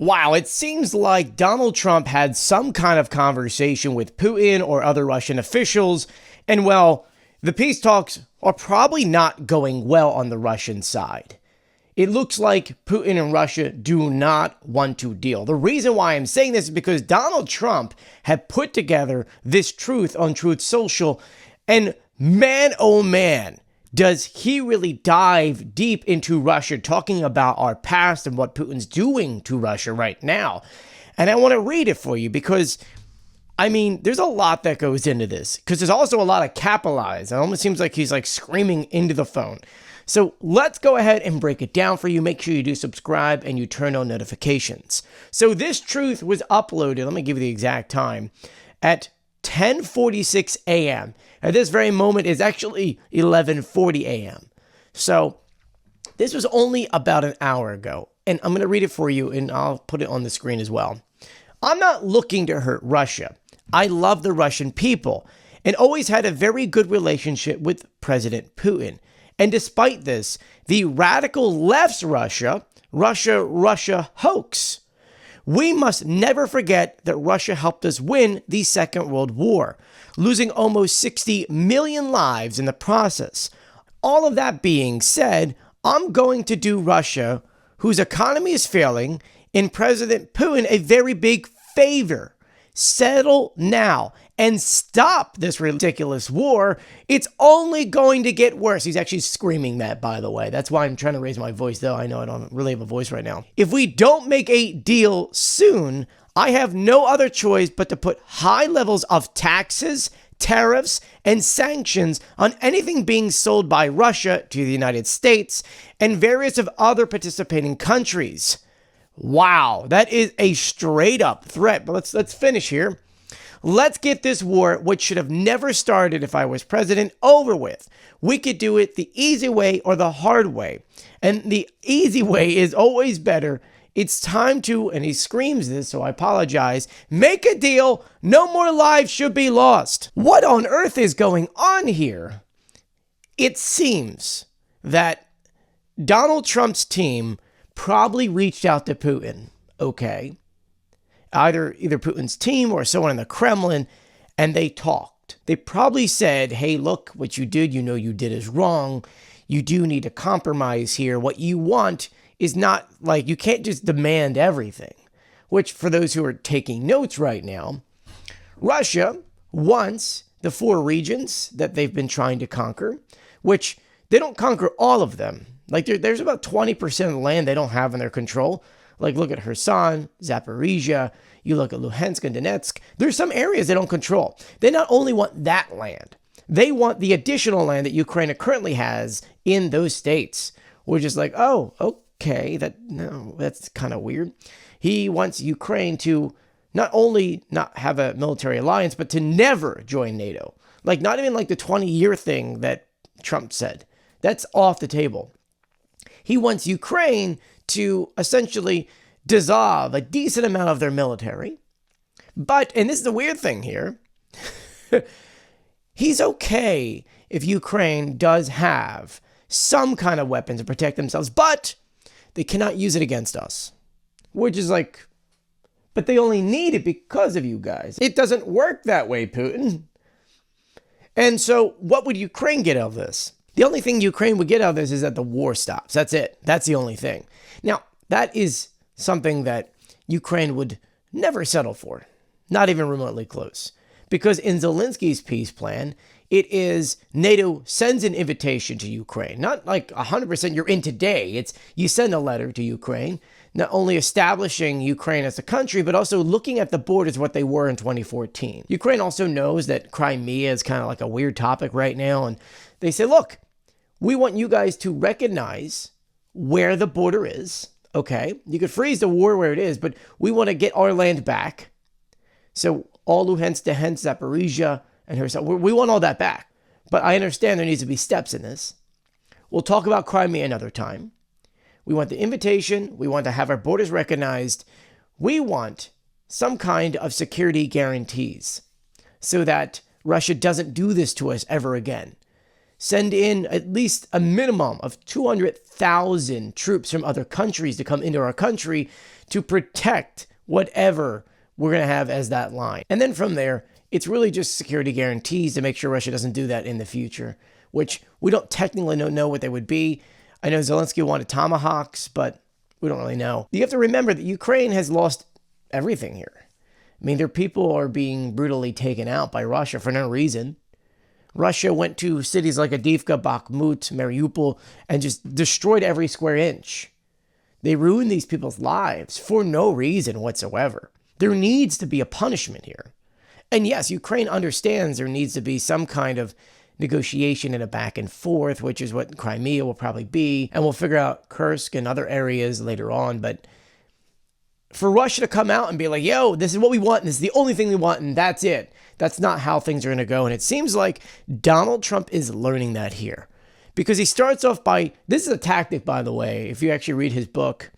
Wow, it seems like Donald Trump had some kind of conversation with Putin or other Russian officials, and well, the peace talks are probably not going well on the Russian side. It looks like Putin and Russia do not want to deal. The reason why I'm saying this is because Donald Trump had put together this truth on Truth Social, and man, oh man, does he really dive deep into Russia, talking about our past and what Putin's doing to Russia right now. And I want to read it for you because, I mean, there's a lot that goes into this because there's also a lot of capitalized. It almost seems like he's like screaming into the phone. So let's go ahead and break it down for you. Make sure you do subscribe and you turn on notifications. So this truth was uploaded, let me give you the exact time, at 10:46 a.m. At this very moment is actually 11:40 a.m. So this was only about an hour ago. And I'm going to read it for you and I'll put it on the screen as well. I'm not looking to hurt Russia. I love the Russian people and always had a very good relationship with President Putin. And despite this, the radical left's Russia hoax. We must never forget that Russia helped us win the Second World War, losing almost 60 million lives in the process. All of that being said, I'm going to do Russia, whose economy is failing, and President Putin a very big favor. Settle now and stop this ridiculous war. It's only going to get worse. He's actually screaming that, by the way. That's why I'm trying to raise my voice, though I know I don't really have a voice right now. If we don't make a deal soon, I have no other choice but to put high levels of taxes, tariffs, and sanctions on anything being sold by Russia to the United States and various of other participating countries. Wow, that is a straight up threat. But let's finish here. Let's get this war, which should have never started if I was president, over with. We could do it the easy way or the hard way. And the easy way is always better. It's time to, and he screams this, so I apologize, make a deal. No more lives should be lost. What on earth is going on here? It seems that Donald Trump's team probably reached out to Putin, okay? Either Putin's team or someone in the Kremlin, and they talked. They probably said, hey, look, what you did, you know you did is wrong. You do need to compromise here. What you want is not like, you can't just demand everything, which for those who are taking notes right now, Russia wants the 4 regions that they've been trying to conquer, which they don't conquer all of them. Like there's about 20% of the land they don't have in their control. Like look at Kherson, Zaporizhia, you look at Luhansk and Donetsk. There's some areas they don't control. They not only want that land, they want the additional land that Ukraine currently has in those states. We're just like, oh, okay, that's kind of weird. He wants Ukraine to not only not have a military alliance, but to never join NATO. Like not even like the 20-year thing that Trump said. That's off the table. He wants Ukraine to essentially dissolve a decent amount of their military. But, and this is the weird thing here, he's okay if Ukraine does have some kind of weapons to protect themselves, but they cannot use it against us. Which is like, but they only need it because of you guys. It doesn't work that way, Putin. And so what would Ukraine get out of this? The only thing Ukraine would get out of this is that the war stops. That's it. That's the only thing. Now, that is something that Ukraine would never settle for. Not even remotely close. Because in Zelensky's peace plan, it is NATO sends an invitation to Ukraine. Not like 100% you're in today. It's you send a letter to Ukraine, not only establishing Ukraine as a country, but also looking at the borders what they were in 2014. Ukraine also knows that Crimea is kind of like a weird topic right now. And they say, look, we want you guys to recognize where the border is. Okay, you could freeze the war where it is, but we want to get our land back. So all Luhansk, Donetsk, Zaporizhia, and Kherson, we want all that back. But I understand there needs to be steps in this. We'll talk about Crimea another time. We want the invitation. We want to have our borders recognized. We want some kind of security guarantees so that Russia doesn't do this to us ever again. send in at least a minimum of 200,000 troops from other countries to come into our country to protect whatever we're going to have as that line. And then from there, it's really just security guarantees to make sure Russia doesn't do that in the future, which we don't technically know what they would be. I know Zelensky wanted tomahawks, but we don't really know. You have to remember that Ukraine has lost everything here. I mean, their people are being brutally taken out by Russia for no reason. Russia went to cities like Avdiivka, Bakhmut, Mariupol, and just destroyed every square inch. They ruined these people's lives for no reason whatsoever. There needs to be a punishment here. And yes, Ukraine understands there needs to be some kind of negotiation and a back and forth, which is what Crimea will probably be. And we'll figure out Kursk and other areas later on. But for Russia to come out and be like, yo, this is what we want, and this is the only thing we want, and that's it. That's not how things are going to go. And it seems like Donald Trump is learning that here. Because he starts off by, this is a tactic, by the way, if you actually read his book.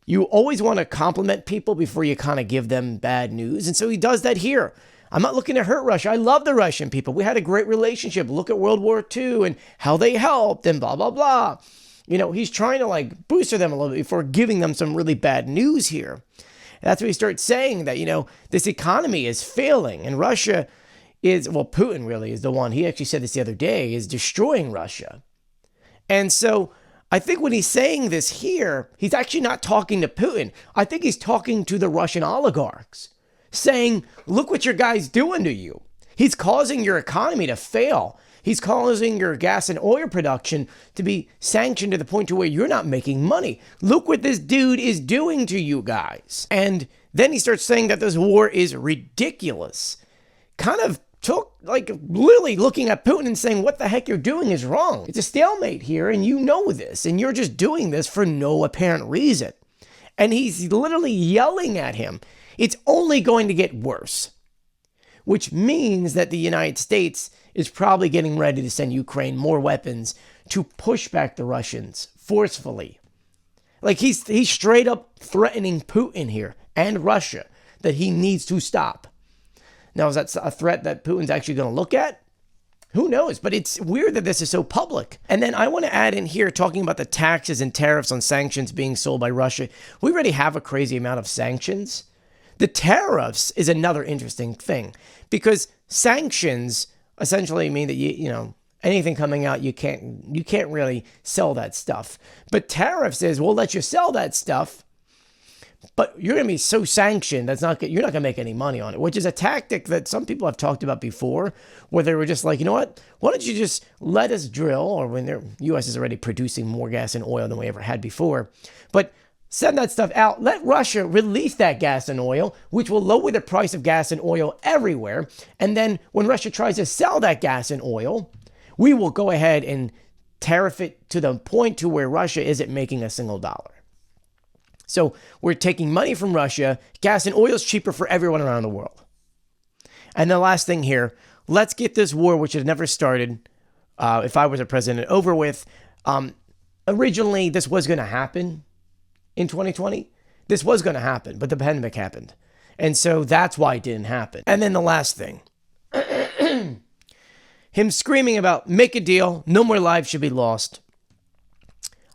You always want to compliment people before you kind of give them bad news. And so he does that here. I'm not looking to hurt Russia. I love the Russian people. We had a great relationship. Look at World War II and how they helped and blah, blah, blah. You know, he's trying to like booster them a little bit before giving them some really bad news here. And that's when he starts saying that, you know, this economy is failing and Russia is, well, Putin really is the one, he actually said this the other day, is destroying Russia. And so I think when he's saying this here, he's actually not talking to Putin. I think he's talking to the Russian oligarchs, saying, look what your guy's doing to you. He's causing your economy to fail. He's causing your gas and oil production to be sanctioned to the point to where you're not making money. Look what this dude is doing to you guys. And then he starts saying that this war is ridiculous. Kind of took, like, literally looking at Putin and saying, what the heck you're doing is wrong. It's a stalemate here, and you know this, and you're just doing this for no apparent reason. And he's literally yelling at him. It's only going to get worse, which means that the United States is probably getting ready to send Ukraine more weapons to push back the Russians forcefully. Like he's straight up threatening Putin here and Russia that he needs to stop. Now, is that a threat that Putin's actually going to look at? Who knows? But it's weird that this is so public. And then I want to add in here talking about the taxes and tariffs on sanctions being sold by Russia. We already have a crazy amount of sanctions. The tariffs is another interesting thing because sanctions essentially mean that you know anything coming out you can't really sell that stuff. But tariffs is we'll let you sell that stuff, but you're going to be so sanctioned that's you're not going to make any money on it, which is a tactic that some people have talked about before, where they were just like, you know what? Why don't you just let us drill, or when the U.S. is already producing more gas and oil than we ever had before, but send that stuff out. Let Russia release that gas and oil, which will lower the price of gas and oil everywhere. And then when Russia tries to sell that gas and oil, we will go ahead and tariff it to the point to where Russia isn't making a single dollar. So we're taking money from Russia. Gas and oil is cheaper for everyone around the world. And the last thing here, let's get this war, which has never started, if I was a president, over with. Originally, this was going to happen. In 2020, this was going to happen, but the pandemic happened. And so that's why it didn't happen. And then the last thing, him screaming about make a deal, no more lives should be lost.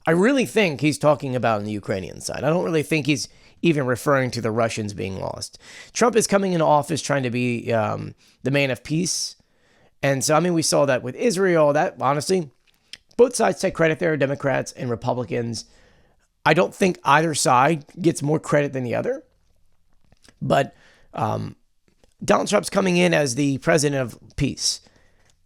I really think he's talking about on the Ukrainian side. I don't really think he's even referring to the Russians being lost. Trump is coming into office trying to be the man of peace. And so, I mean, we saw that with Israel, that honestly, both sides take credit there, Democrats and Republicans. I don't think either side gets more credit than the other. But Donald Trump's coming in as the president of peace.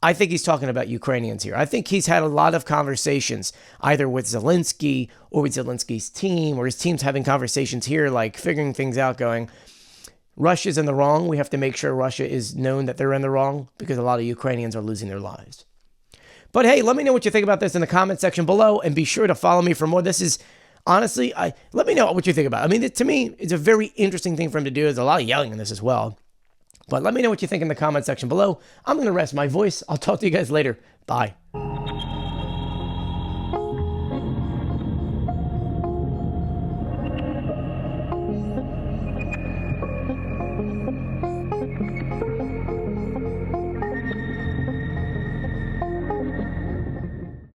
I think he's talking about Ukrainians here. I think he's had a lot of conversations either with Zelensky or with Zelensky's team, or his team's having conversations here, like figuring things out, going, Russia's in the wrong. We have to make sure Russia is known that they're in the wrong because a lot of Ukrainians are losing their lives. But hey, let me know what you think about this in the comment section below, and be sure to follow me for more. This is honestly, let me know what you think about it. I mean, to me, it's a very interesting thing for him to do. There's a lot of yelling in this as well. But let me know what you think in the comment section below. I'm going to rest my voice. I'll talk to you guys later. Bye.